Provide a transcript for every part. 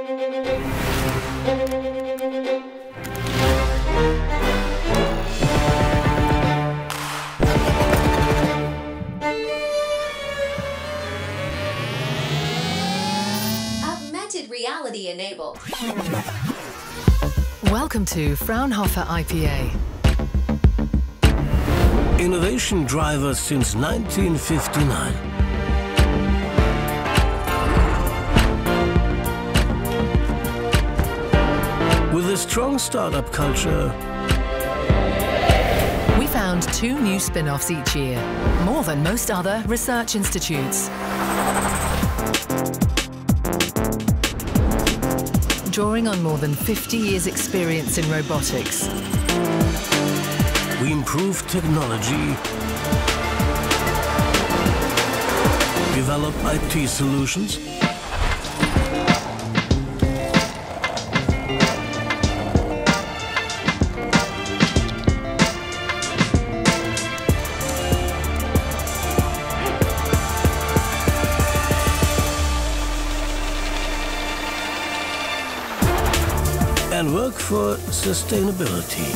Augmented reality enabled. Welcome to Fraunhofer IPA. Innovation driver since 1959. With a strong startup culture, We found 2 new spin-offs each year, more than most other research institutes. Drawing on more than 50 years' experience in robotics, we improve technology, develop IT solutions, and work for sustainability.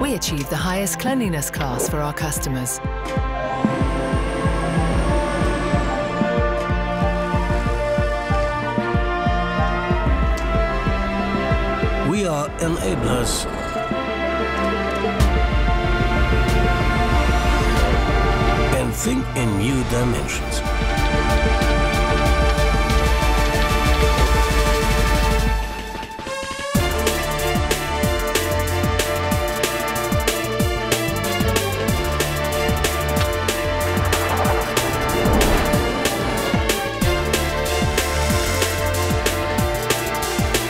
we achieve the highest cleanliness class for our customers. We are enablers. And think in new dimensions.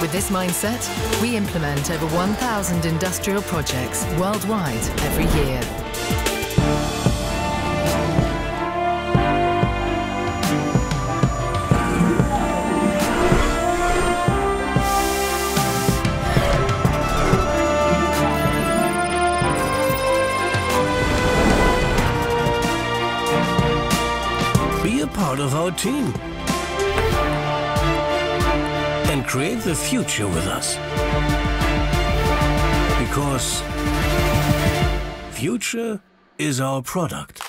With this mindset, we implement over 1,000 industrial projects worldwide every year. Be a part of our team. And create the future with us. Because future is our product.